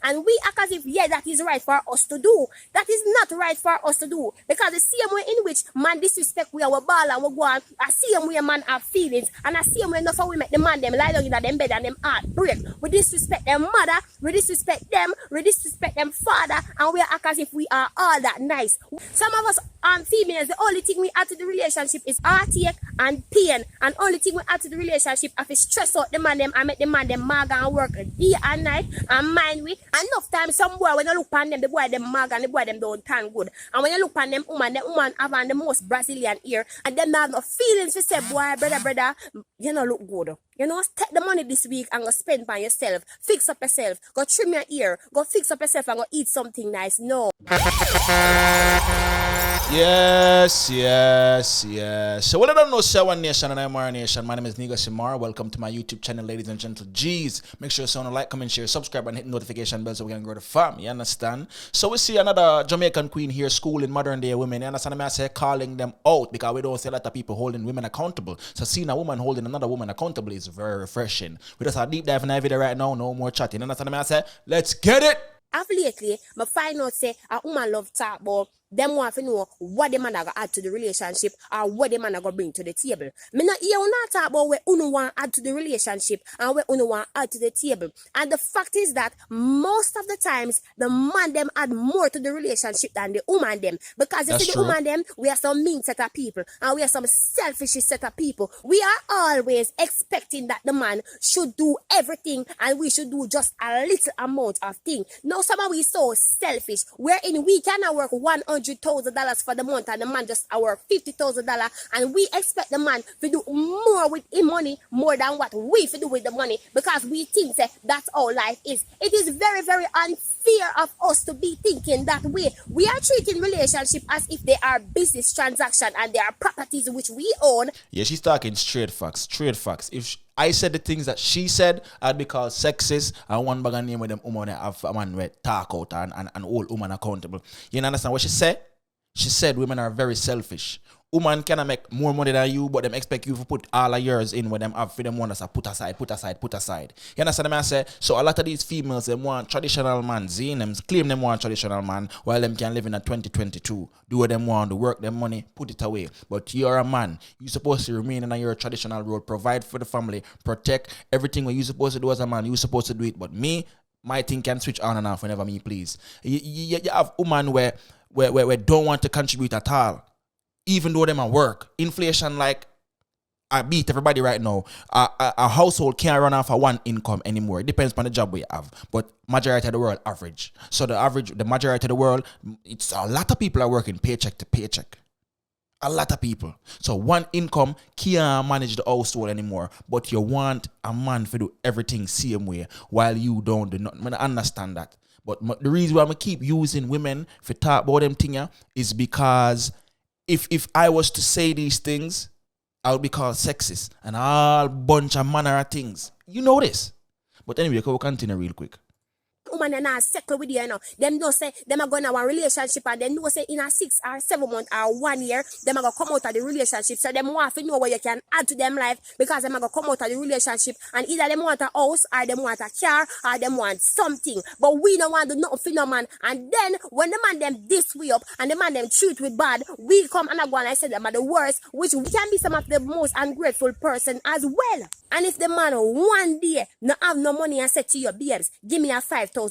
And we act as if, yeah, that is right for us to do. That is not right for us to do. Because the same way in which man disrespect we our ball and we go on, I same way man have feelings, and I same way enough how we make the man them lie down in them bed and them heart break. We disrespect them mother, we disrespect them, we disrespect them father, and we act as if we are all that nice. Some of us females, the only thing we add to the relationship is heartache and pain, and only thing we add to the relationship is stress out the man them and make the man them mag and work day and night and mind we. Enough time some boy when you look on them, the boy them mag and the boy them don't turn good. And when you look on them woman, the woman have on the most Brazilian ear and them have no feelings to say, boy, brother, you know look good. You know, take the money this week and go spend by yourself. Fix up yourself. Go trim your ear. Go fix up yourself and go eat something nice. No. Yes. So, well, I don't know, One Nation and I'm our Nation. My name is Nigo Simar. Welcome to my YouTube channel, ladies and gentle G's. Make sure you sound like, comment, share, subscribe, and hit the notification bell so we can grow the fam. You understand? So, we see another Jamaican queen here schooling modern day women. You understand? I say calling them out because we don't see a lot of people holding women accountable. So, seeing a woman holding another woman accountable is very refreshing. We just have a deep dive in that video right now. No more chatting. You understand? I say, let's get it. Of lately, I find out say a woman love talk about them want to know what the man are going to add to the relationship or what the man are going to bring to the table. Me not hear una talk about what uno want to add to the relationship and what uno want to add to the table. And the fact is that most of the times, the man them add more to the relationship than the woman them. Because you see the woman them, we are some mean set of people and we are some selfish set of people. We are always expecting that the man should do everything and we should do just a little amount of thing. Now, some of we so selfish, wherein we cannot work $100,000 for the month and the man just work $50,000 and we expect the man to do more with his money more than what we do with the money because we think that that's all life is. It is very, very unfair of us to be thinking that way. We are treating relationship as if they are business transaction and they are properties which we own. Yeah, she's talking straight facts. If I said the things that she said, I'd be called sexist and one bag of name with them woman have a man with talk out and all woman accountable. You understand what she said? She said women are very selfish. Woman cannot make more money than you, but them expect you to put all of yours in what them have for them want us put aside. You understand what I say? So a lot of these females, them want traditional man, them claim them want traditional man, while them can live in a 2022. Do what them want, to work them money, put it away. But you're a man. You're supposed to remain in your traditional role, provide for the family, protect everything what you're supposed to do as a man, you're supposed to do it. But me, my thing can switch on and off whenever me please. You have women where don't want to contribute at all. Even though them at work, inflation like I beat everybody right now. A household can't run off of one income anymore. It depends on the job we have, but majority of the world average. So the majority of the world, it's a lot of people are working paycheck to paycheck. A lot of people. So one income can't manage the household anymore. But you want a man to do everything same way while you don't do nothing. I understand that. But the reason why I keep using women for talk about them thing is because if I was to say these things, I would be called sexist and all bunch of manner of things. You know this. But anyway, we'll continue real quick. Woman and I settle with you, Them don't say them are going to have a relationship and they know say in a 6 or 7 months or 1 year, them are going to come out of the relationship. So them want to know what you can add to them life because them are going to come out of the relationship and either them want a house or them want a car or them want something. But we don't want to do nothing for no man. And then when the man them this way up and the man them treat with bad, we come and I go and I say them are the worst, which we can be some of the most ungrateful person as well. And if the man one day not have no money and say to your babes, give me a $5,000,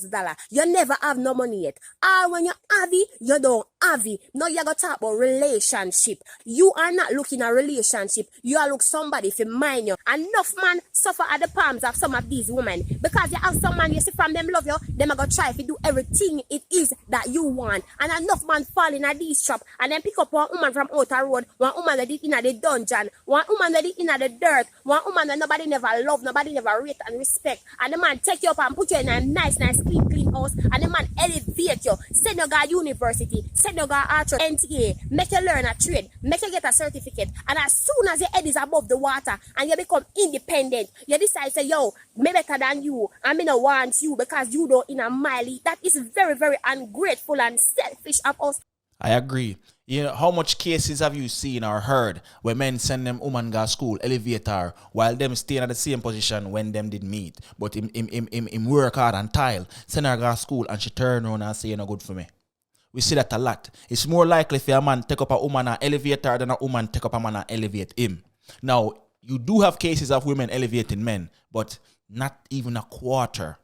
you never have no money yet. Or when you have it, you don't have it. Now you got to talk about relationship. You are not looking at relationship. You are look somebody for mind you. Enough man suffer at the palms of some of these women. Because you have some man, you see from them love you, them are going to try to do everything it is that you want. And enough man fall in a these trap and then pick up one woman from outer road, one woman that is in the dungeon, one woman that is in the dirt, one woman that nobody never love, nobody never rate and respect. And the man take you up and put you in a nice, clean house. And the man elevate you. Send you go to university. Send you go to NTA. Make you learn a trade. Make you get a certificate. And as soon as your head is above the water and you become independent, you decide say, yo, me better than you. And me no want you because you don't in a mile. That is very, very ungrateful and selfish of us. I agree. You know, how much cases have you seen or heard where men send them woman go school, elevator, while them staying at the same position when them did meet, but him work hard and tile, send her go school and she turn around and say, you're not good for me. We see that a lot. It's more likely for a man take up a woman and elevate her than a woman take up a man and elevate him. Now, you do have cases of women elevating men, but not even a quarter.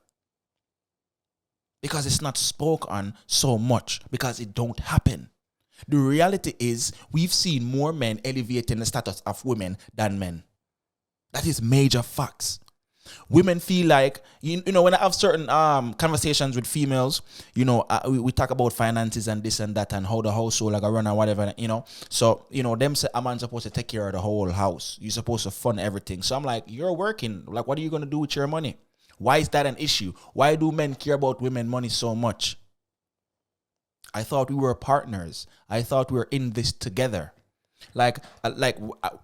Because it's not spoke on so much, because it don't happen. The reality is, we've seen more men elevating the status of women than men. That is major facts. Women feel like, you know, when I have certain conversations with females, you know, we talk about finances and this and that and how the household like a run and whatever, you know. So, you know, them say a man's supposed to take care of the whole house. You're supposed to fund everything. So I'm like, you're working. Like, what are you going to do with your money? Why is that an issue? Why do men care about women money so much? I thought we were partners. I thought we were in this together. Like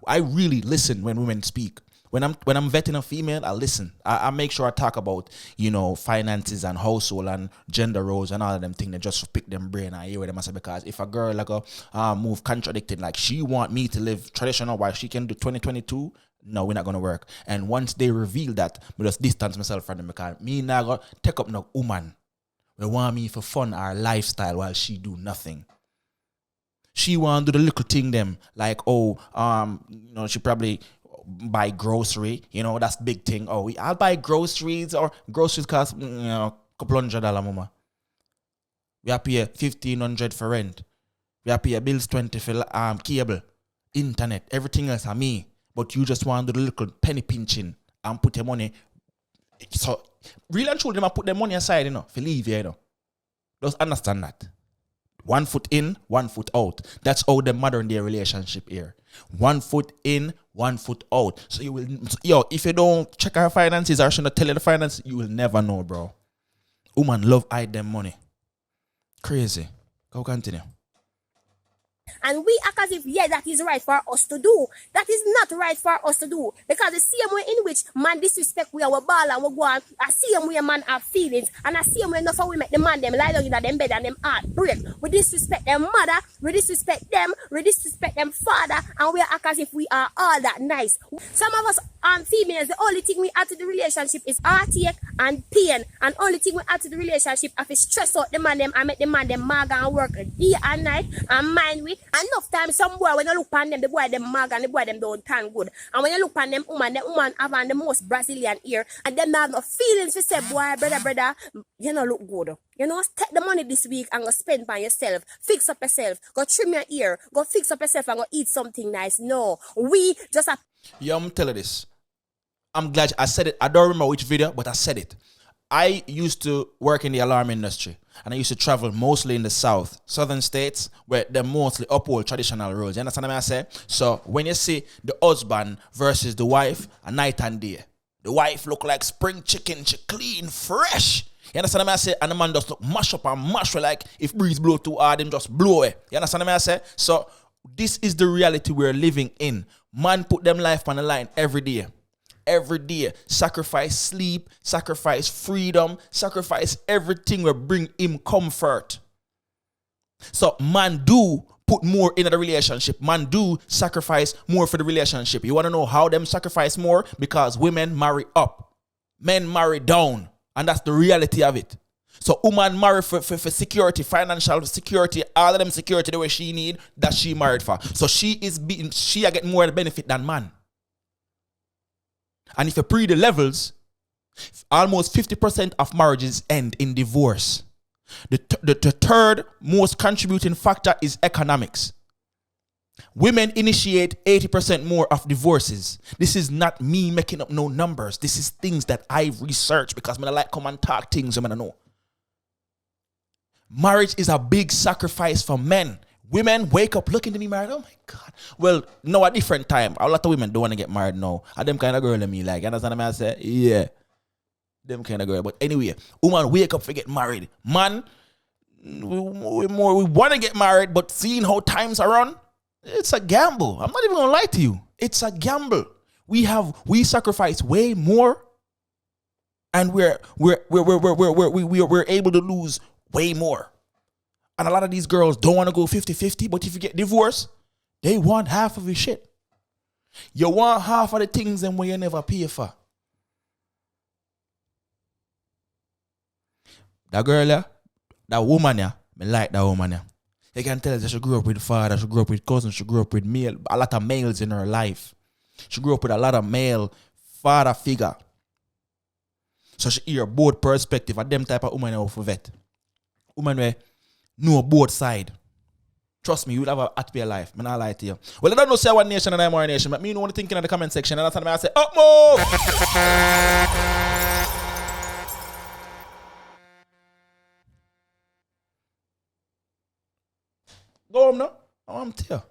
I really listen when women speak. When I'm vetting a female, I listen. I make sure I talk about, you know, finances and household and gender roles and all of them things. They just pick them brain and hear what they must say. Because if a girl like a move contradicting, like she want me to live traditional while she can do 2022, no, we're not gonna work. And once they reveal that, I just distance myself from them because me not gonna take up no woman. They want me for fun or lifestyle while she do nothing. She want to do the little thing them like, you know, she probably buy grocery, you know, that's big thing. Oh, I'll buy groceries, or groceries cost, you know, $200, mama. We have to pay $1,500 for rent. We have to pay bills $20 for cable, internet, everything else are me. But you just want to do the little penny pinching and put your money. So real and true, them put their money aside, you know, for leave here, you know. Just understand that. 1 foot in, 1 foot out. That's how the modern day relationship here. 1 foot in, 1 foot out. So you will, if you don't check her finances or she not tell you the finances, you will never know, bro. Woman love hide them money. Crazy. Go continue. And we act as if, yeah, that is right for us to do. That is not right for us to do. Because the same way in which man disrespect we our ball and we go on, the same way man have feelings, and the same way enough we make the man them lie down in them bed and them heart break. We disrespect them mother, we disrespect them father, and we act as if we are all that nice. Some of us females, the only thing we add to the relationship is heartache and pain. And only thing we add to the relationship is stress out the man them and make the man them mag and work day and night and mind we. Enough time some boy when you look on them, the boy them mag and the boy them don't turn good. And when you look on them woman, the woman have on the most Brazilian ear and them have no feelings to say, boy, brother, you know look good. You know, take the money this week and go spend by yourself. Fix up yourself. Go trim your ear. Go fix up yourself and go eat something nice. No. We just have... Yo, I'm telling you this. I'm glad I said it. I don't remember which video, but I said it. I used to work in the alarm industry, and I used to travel mostly in the southern states, where they mostly uphold traditional rules. You understand what I say? So when you see the husband versus the wife, a night and day, the wife look like spring chicken, she clean, fresh. You understand what I say? And the man just look mash up and mash like if breeze blow too hard, him just blow it. You understand what I say? So this is the reality we're living in. Man put them life on the line every day. Every day, sacrifice sleep, sacrifice freedom, sacrifice everything will bring him comfort. So man do put more in the relationship. Man do sacrifice more for the relationship. You want to know how them sacrifice more? Because women marry up, men marry down, and that's the reality of it. So woman marry for security, financial security, all of them security the way she need, that she married for. So she get more benefit than man. And if you pre the levels, almost 50% of marriages end in divorce. The third most contributing factor is economics. Women initiate 80% more of divorces. This is not me making up no numbers. This is things that I've researched because I like come and talk things I know. Marriage is a big sacrifice for men. Women wake up looking to be married. Oh my God. Well, no, a different time. A lot of women don't want to get married now. And them kind of girl in me like, you understand what I say? Yeah. Them kind of girl. But anyway, woman wake up for get married. Man, we want to get married, but seeing how times are run, it's a gamble. I'm not even going to lie to you. It's a gamble. We sacrifice way more, and we're able to lose way more. And a lot of these girls don't want to go 50-50, but if you get divorced, they want half of your shit. You want half of the things them where you never pay for. That girl, yeah, that woman, yeah, me like that woman, yeah. You can tell that she grew up with father, she grew up with cousins, she grew up with a lot of males in her life. She grew up with a lot of male father figure. So she hear both perspective of them type of woman who for vet. Woman where know both side. Trust me, you will have a happier life. I'm not lie to you. Well, I don't know say One Nation and I'm One Nation, but me know what thinking in the comment section. And that's why I say, up move! Go home now. I'm here.